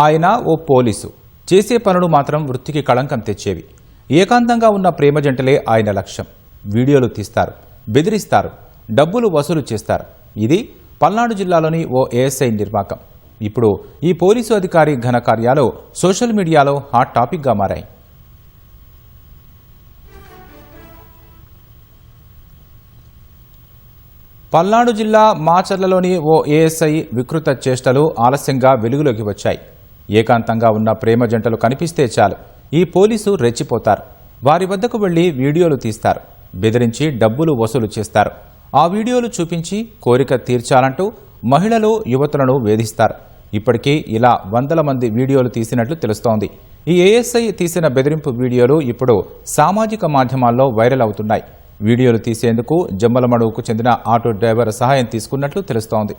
ఆయన ఓ పోలీసు. చేసే పనులు మాత్రం వృత్తికి కళంకం తెచ్చేవి. ఏకాంతంగా ఉన్న ప్రేమ జంటలే ఆయన లక్ష్యం. వీడియోలు తీస్తారు, బెదిరిస్తారు, డబ్బులు వసూలు చేస్తారు. ఇది పల్నాడు జిల్లాలోని ఓ ఏఎస్ఐ నిర్వాకం. ఇప్పుడు ఈ పోలీసు అధికారి ఘనకార్యాలు సోషల్ మీడియాలో హాట్ టాపిక్గా మారాయి. పల్నాడు జిల్లా మాచర్లలోని ఓ ఏఎస్ఐ వికృత చేష్టలు ఆలస్యంగా వెలుగులోకి వచ్చాయి. ఏకాంతంగా ఉన్న ప్రేమ జంటలు కనిపిస్తే చాలు ఈ పోలీసు రెచ్చిపోతారు. వారి వద్దకు వెళ్లి వీడియోలు తీస్తారు, బెదిరించి డబ్బులు వసూలు చేస్తారు. ఆ వీడియోలు చూపించి కోరిక తీర్చాలంటూ మహిళలు, యువతులను వేధిస్తారు. ఇప్పటికీ ఇలా వందల మంది వీడియోలు తీసినట్లు తెలుస్తోంది. ఈ ఏఎస్ఐ తీసిన బెదిరింపు వీడియోలు ఇప్పుడు సామాజిక మాధ్యమాల్లో వైరల్ అవుతున్నాయి. వీడియోలు తీసేందుకు జమ్మలమడుగుకు చెందిన ఆటో డ్రైవర్ సహాయం తీసుకున్నట్లు తెలుస్తోంది.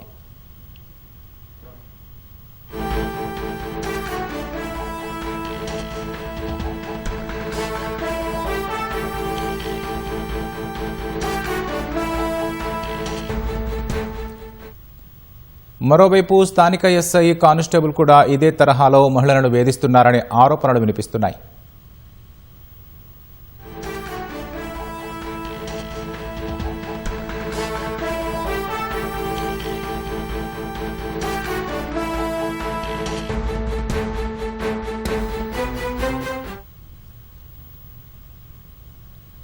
మరోవైపు స్థానిక ఎస్ఐ కానిస్టేబుల్ కూడా ఇదే తరహాలో మహిళలను వేధిస్తున్నారనే ఆరోపణలు వినిపిస్తున్నాయి.